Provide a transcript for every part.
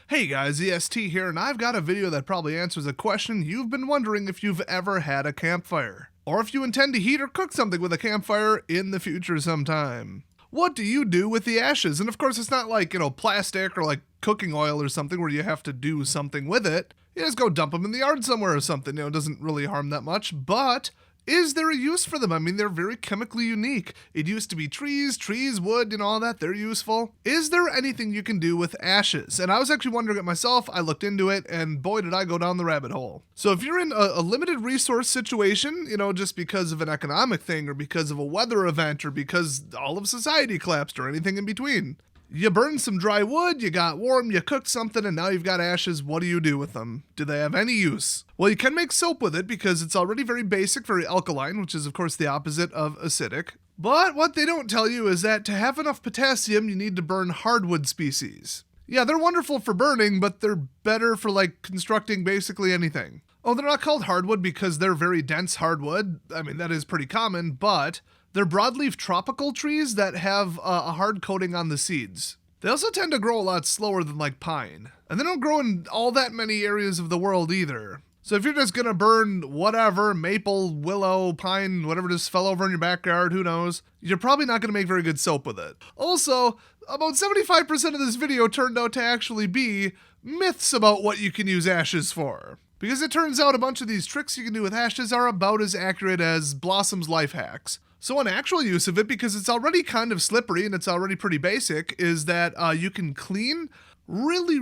Hey guys, EST here, and I've got a video that probably answers a question you've been wondering if you've ever had a campfire, or if you intend to heat or cook something with a campfire in the future sometime. What do you do with the ashes? And of course, it's not like, plastic or like cooking oil or something where you have to do something with it. You just go dump them in the yard somewhere or something, it doesn't really harm that much, but is there a use for them? I mean, they're very chemically unique. It used to be trees, wood, all that. They're useful. Is there anything you can do with ashes? And I was actually wondering it myself. I looked into it, and boy, did I go down the rabbit hole. So if you're in a limited resource situation, just because of an economic thing or because of a weather event or because all of society collapsed or anything in between, you burned some dry wood, you got warm, you cooked something, and now you've got ashes. What do you do with them? Do they have any use? Well, you can make soap with it because it's already very basic, very alkaline, which is of course the opposite of acidic. But what they don't tell you is that to have enough potassium, you need to burn hardwood species. Yeah, they're wonderful for burning, but they're better for constructing basically anything. Oh, they're not called hardwood because they're very dense hardwood. I mean, that is pretty common, but they're broadleaf tropical trees that have a hard coating on the seeds. They also tend to grow a lot slower than pine. And they don't grow in all that many areas of the world either. So if you're just gonna burn whatever, maple, willow, pine, whatever just fell over in your backyard, who knows, you're probably not gonna make very good soap with it. Also, about 75% of this video turned out to actually be myths about what you can use ashes for. Because it turns out a bunch of these tricks you can do with ashes are about as accurate as Blossom's life hacks. So an actual use of it, because it's already kind of slippery and it's already pretty basic, is that you can clean really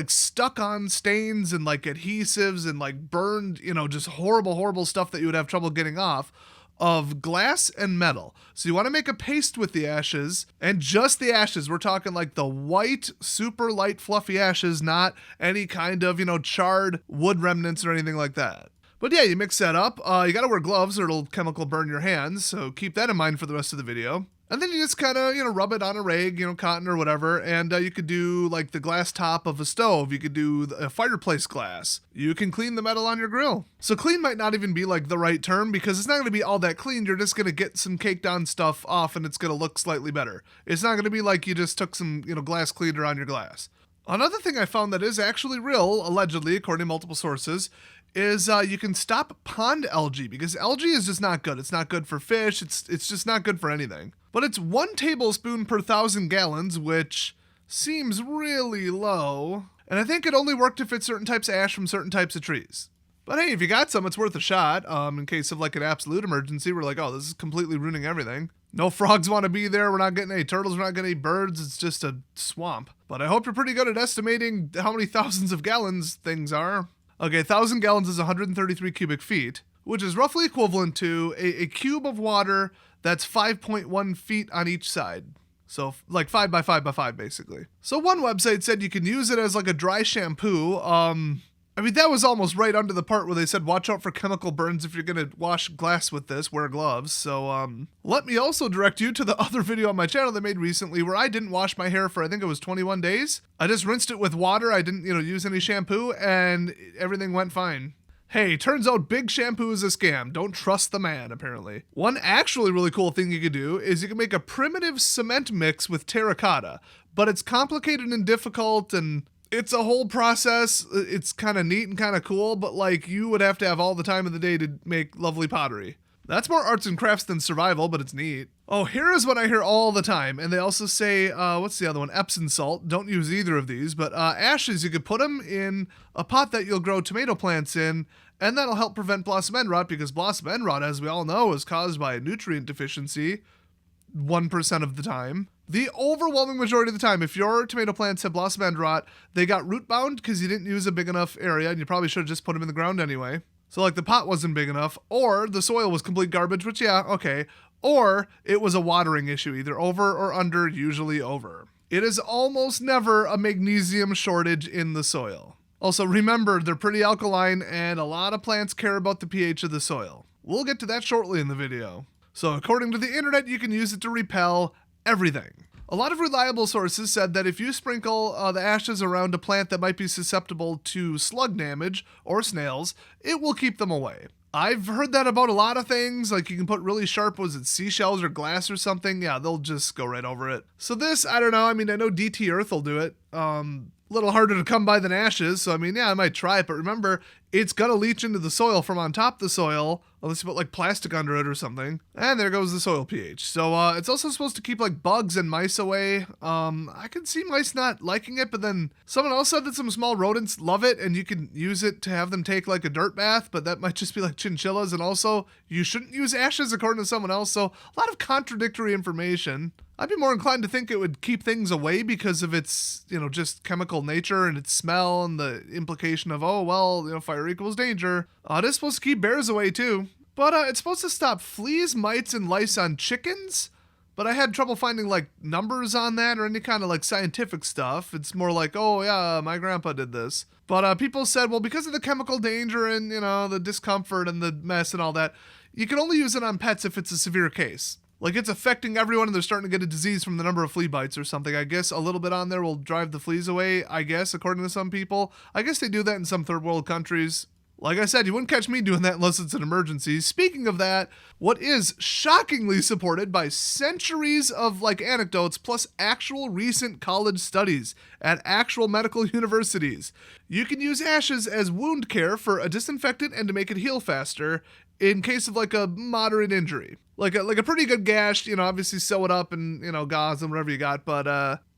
stuck on stains and adhesives and burned, just horrible stuff that you would have trouble getting off of glass and metal. So you want to make a paste with the ashes, and just the ashes. We're talking the white, super light, fluffy ashes, not any kind of, charred wood remnants or anything like that. But yeah, you mix that up. You gotta wear gloves or it'll chemical burn your hands, so keep that in mind for the rest of the video. And then you just kind of, rub it on a rag, cotton or whatever, and you could do the glass top of a stove. You could do a fireplace glass. You can clean the metal on your grill. So clean might not even be the right term because it's not going to be all that clean. You're just going to get some caked on stuff off and it's going to look slightly better. It's not going to be like you just took some, glass cleaner on your glass. Another thing I found that is actually real, allegedly, according to multiple sources, is you can stop pond algae, because algae is just not good. It's not good for fish. It's just not good for anything. But it's 1 tablespoon per 1,000 gallons, which seems really low. And I think it only worked if it's certain types of ash from certain types of trees. But hey, if you got some, it's worth a shot. In case of an absolute emergency, we're oh, this is completely ruining everything. No frogs want to be there. We're not getting any turtles. We're not getting any birds. It's just a swamp. But I hope you're pretty good at estimating how many thousands of gallons things are. Okay, 1,000 gallons is 133 cubic feet, which is roughly equivalent to a cube of water that's 5.1 feet on each side. So 5 by 5 by 5, basically. So one website said you can use it as a dry shampoo. I mean, that was almost right under the part where they said, watch out for chemical burns if you're going to wash glass with this, wear gloves. So, let me also direct you to the other video on my channel that I made recently where I didn't wash my hair for, I think it was 21 days. I just rinsed it with water. I didn't, use any shampoo and everything went fine. Hey, turns out big shampoo is a scam. Don't trust the man, apparently. One actually really cool thing you could do is you can make a primitive cement mix with terracotta, but it's complicated and difficult and it's a whole process. It's kind of neat and kind of cool, but you would have to have all the time of the day to make lovely pottery. That's more arts and crafts than survival, but it's neat. Oh, here is what I hear all the time. And they also say, what's the other one? Epsom salt. Don't use either of these, but ashes, you could put them in a pot that you'll grow tomato plants in, and that'll help prevent blossom end rot, because blossom end rot, as we all know, is caused by a nutrient deficiency 1% of the time. The overwhelming majority of the time, if your tomato plants have blossom end rot, they got root bound because you didn't use a big enough area, and you probably should have just put them in the ground anyway. So the pot wasn't big enough, or the soil was complete garbage, which yeah, okay. Or it was a watering issue, either over or under, usually over. It is almost never a magnesium shortage in the soil. Also remember, they're pretty alkaline and a lot of plants care about the pH of the soil. We'll get to that shortly in the video. So according to the internet, you can use it to repel everything. A lot of reliable sources said that if you sprinkle the ashes around a plant that might be susceptible to slug damage or snails, it will keep them away. I've heard that about a lot of things, you can put really sharp, seashells or glass or something, yeah, they'll just go right over it. So this, I don't know, I know DT Earth will do it. A little harder to come by than ashes, so I mean, yeah, I might try it, but remember, it's gonna leach into the soil from on top of the soil, unless you put like plastic under it or something. And there goes the soil pH. So it's also supposed to keep like bugs and mice away. I can see mice not liking it, but then someone else said that some small rodents love it, and you can use it to have them take like a dirt bath, but that might just be like chinchillas, and also you shouldn't use ashes according to someone else, so a lot of contradictory information. I'd be more inclined to think it would keep things away because of its, just chemical nature and its smell and the implication of, oh, well, fire equals danger. It is supposed to keep bears away too. But it's supposed to stop fleas, mites, and lice on chickens. But I had trouble finding like numbers on that or any kind of like scientific stuff. It's more like, oh yeah, my grandpa did this. But people said, well, because of the chemical danger and, the discomfort and the mess and all that, you can only use it on pets if it's a severe case. Like it's affecting everyone and they're starting to get a disease from the number of flea bites or something. I guess a little bit on there will drive the fleas away, I guess, according to some people. I guess they do that in some third world countries. Like I said, you wouldn't catch me doing that unless it's an emergency. Speaking of that, what is shockingly supported by centuries of like anecdotes plus actual recent college studies at actual medical universities. You can use ashes as wound care for a disinfectant and to make it heal faster in case of like a moderate injury. Like a pretty good gash, obviously sew it up and, gauze and whatever you got. But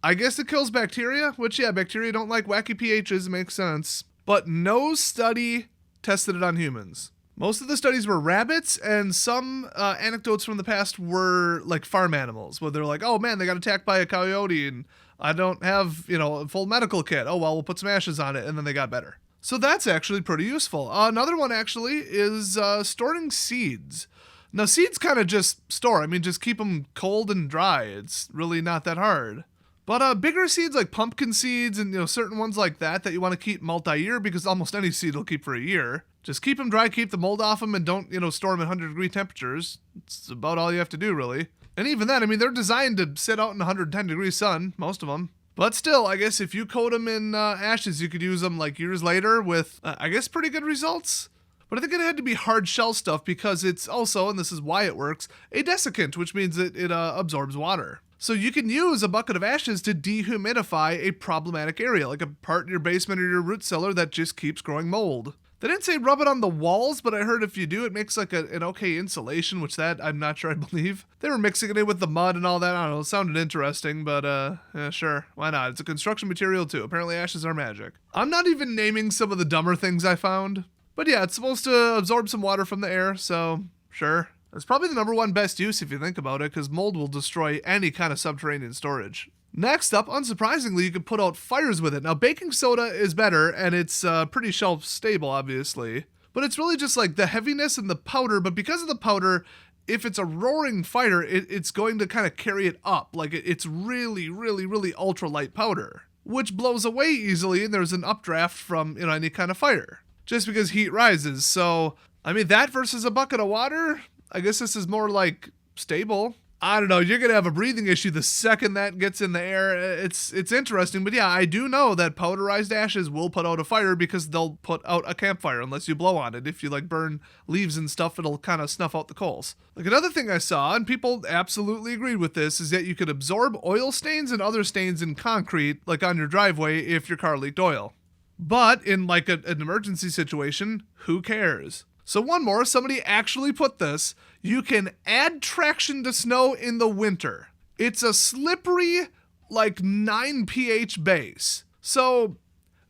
I guess it kills bacteria, which, yeah, bacteria don't like wacky pHs. It makes sense. But no study tested it on humans. Most of the studies were rabbits, and some anecdotes from the past were like farm animals, where they're like, oh man, they got attacked by a coyote and I don't have, a full medical kit. Oh, well, we'll put some ashes on it, and then they got better. So that's actually pretty useful. Another one actually is storing seeds. Now, seeds kind of just store. I mean, just keep them cold and dry. It's really not that hard. But bigger seeds like pumpkin seeds and, certain ones like that you want to keep multi-year, because almost any seed will keep for a year. Just keep them dry, keep the mold off them, and don't, store them at 100-degree temperatures. It's about all you have to do, really. And even then, I mean, they're designed to sit out in 110-degree sun, most of them. But still, I guess if you coat them in ashes, you could use them like years later with, I guess, pretty good results. But I think it had to be hard shell stuff because it's also, and this is why it works, a desiccant, which means that it absorbs water. So you can use a bucket of ashes to dehumidify a problematic area, like a part in your basement or your root cellar that just keeps growing mold. They didn't say rub it on the walls, but I heard if you do, it makes like an okay insulation, which that I'm not sure I believe. They were mixing it in with the mud and all that. I don't know, it sounded interesting, but yeah, sure, why not? It's a construction material too. Apparently ashes are magic. I'm not even naming some of the dumber things I found. But yeah, it's supposed to absorb some water from the air, so sure. It's probably the number one best use if you think about it, because mold will destroy any kind of subterranean storage. Next up, unsurprisingly, you can put out fires with it. Now, baking soda is better, and it's pretty shelf stable, obviously. But it's really just like the heaviness and the powder, but because of the powder, if it's a roaring fire, it's going to kind of carry it up. Like it's really, really, really ultralight powder, which blows away easily, and there's an updraft from, any kind of fire. Just because heat rises. So, I mean, that versus a bucket of water, I guess this is more like stable. I don't know, you're going to have a breathing issue the second that gets in the air. It's interesting, but yeah, I do know that powderized ashes will put out a fire because they'll put out a campfire unless you blow on it. If you like burn leaves and stuff, it'll kind of snuff out the coals. Like another thing I saw, and people absolutely agreed with this, is that you could absorb oil stains and other stains in concrete, like on your driveway, if your car leaked oil. But in like an emergency situation, who cares? So one more, somebody actually put this, you can add traction to snow in the winter. It's a slippery, like 9 pH base. So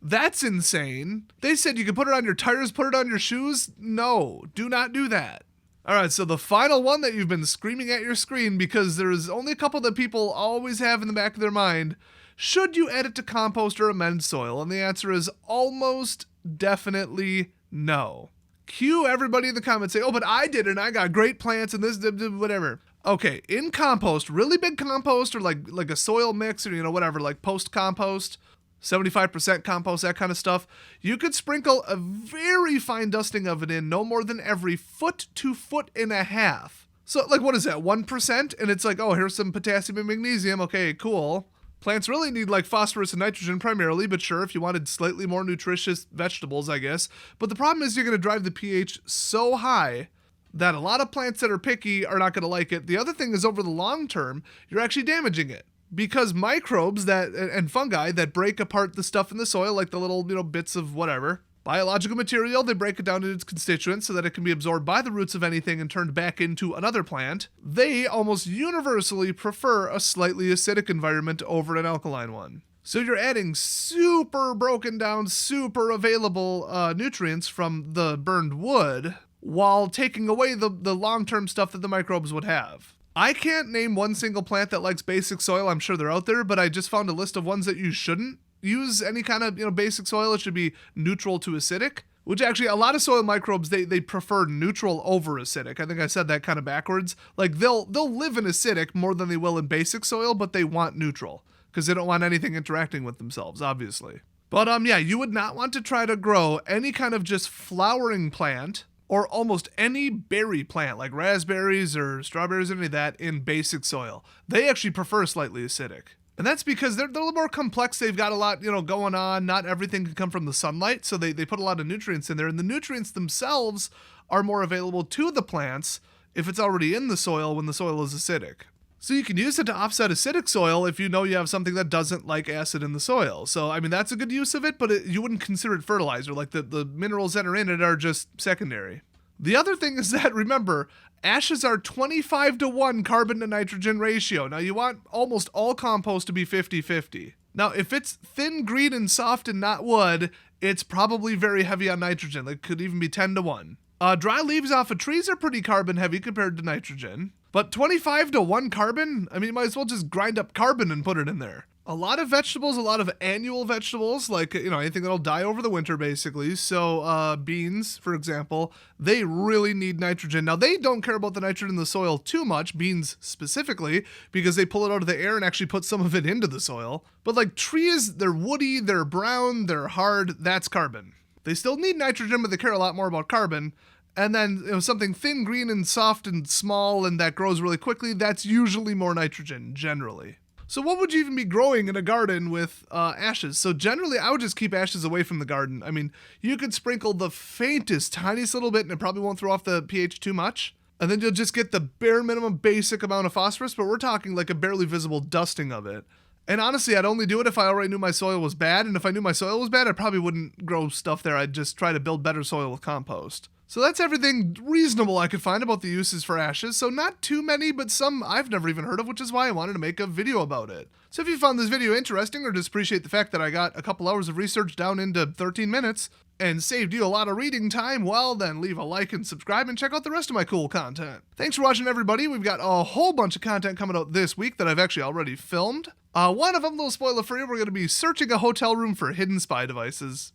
that's insane. They said you could put it on your tires, put it on your shoes. No, do not do that. All right, so the final one that you've been screaming at your screen because there's only a couple that people always have in the back of their mind. Should you add it to compost or amend soil? And the answer is almost definitely no. Cue everybody in the comments say, oh, but I did it and I got great plants and this, whatever. Okay, in compost, really big compost or like a soil mix or, whatever, like post compost, 75% compost, that kind of stuff, you could sprinkle a very fine dusting of it in no more than every foot to foot and a half. So like, what is that, 1%? And it's like, oh, here's some potassium and magnesium. Okay, cool. Plants really need like phosphorus and nitrogen primarily, but sure, if you wanted slightly more nutritious vegetables, I guess. But the problem is you're going to drive the pH so high that a lot of plants that are picky are not going to like it. The other thing is over the long term, you're actually damaging it. because microbes and fungi that break apart the stuff in the soil, like the little, bits of whatever, biological material, they break it down into its constituents so that it can be absorbed by the roots of anything and turned back into another plant. They almost universally prefer a slightly acidic environment over an alkaline one. So you're adding super broken down, super available nutrients from the burned wood while taking away the long-term stuff that the microbes would have. I can't name one single plant that likes basic soil. I'm sure they're out there, but I just found a list of ones that you shouldn't use any kind of basic soil. It should be neutral to acidic, which actually a lot of soil microbes, they prefer neutral over acidic. I think I said that kind of backwards. Like they'll live in acidic more than they will in basic soil, but they want neutral because they don't want anything interacting with themselves, obviously. But yeah, you would not want to try to grow any kind of just flowering plant or almost any berry plant like raspberries or strawberries, any of that, in basic soil. They actually prefer slightly acidic. And that's because they're a little more complex. They've got a lot, going on. Not everything can come from the sunlight, so they put a lot of nutrients in there. And the nutrients themselves are more available to the plants if it's already in the soil when the soil is acidic. So you can use it to offset acidic soil if you know you have something that doesn't like acid in the soil. So, I mean, that's a good use of it, but you wouldn't consider it fertilizer. Like the minerals that are in it are just secondary. The other thing is that, remember, ashes are 25-to-1 carbon to nitrogen ratio. Now, you want almost all compost to be 50-50. Now, if it's thin, green, and soft and not wood, it's probably very heavy on nitrogen. It could even be 10-to-1. Dry leaves off of trees are pretty carbon heavy compared to nitrogen. But 25-to-1 carbon? I mean, you might as well just grind up carbon and put it in there. A lot of vegetables, a lot of annual vegetables, like, anything that'll die over the winter, basically. So, beans, for example, they really need nitrogen. Now, they don't care about the nitrogen in the soil too much, beans specifically, because they pull it out of the air and actually put some of it into the soil. But like trees, they're woody, they're brown, they're hard, that's carbon. They still need nitrogen, but they care a lot more about carbon. And then something thin, green, and soft and small and that grows really quickly, that's usually more nitrogen, generally. So what would you even be growing in a garden with ashes? So generally, I would just keep ashes away from the garden. I mean, you could sprinkle the faintest, tiniest little bit and it probably won't throw off the pH too much. And then you'll just get the bare minimum basic amount of phosphorus, but we're talking like a barely visible dusting of it. And honestly, I'd only do it if I already knew my soil was bad. And if I knew my soil was bad, I probably wouldn't grow stuff there. I'd just try to build better soil with compost. So that's everything reasonable I could find about the uses for ashes. So not too many, but some I've never even heard of, which is why I wanted to make a video about it. So if you found this video interesting or just appreciate the fact that I got a couple hours of research down into 13 minutes and saved you a lot of reading time, well, then leave a like and subscribe and check out the rest of my cool content. Thanks for watching, everybody. We've got a whole bunch of content coming out this week that I've actually already filmed. One of them, a little spoiler free, we're going to be searching a hotel room for hidden spy devices.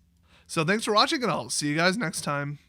So thanks for watching, and I'll see you guys next time.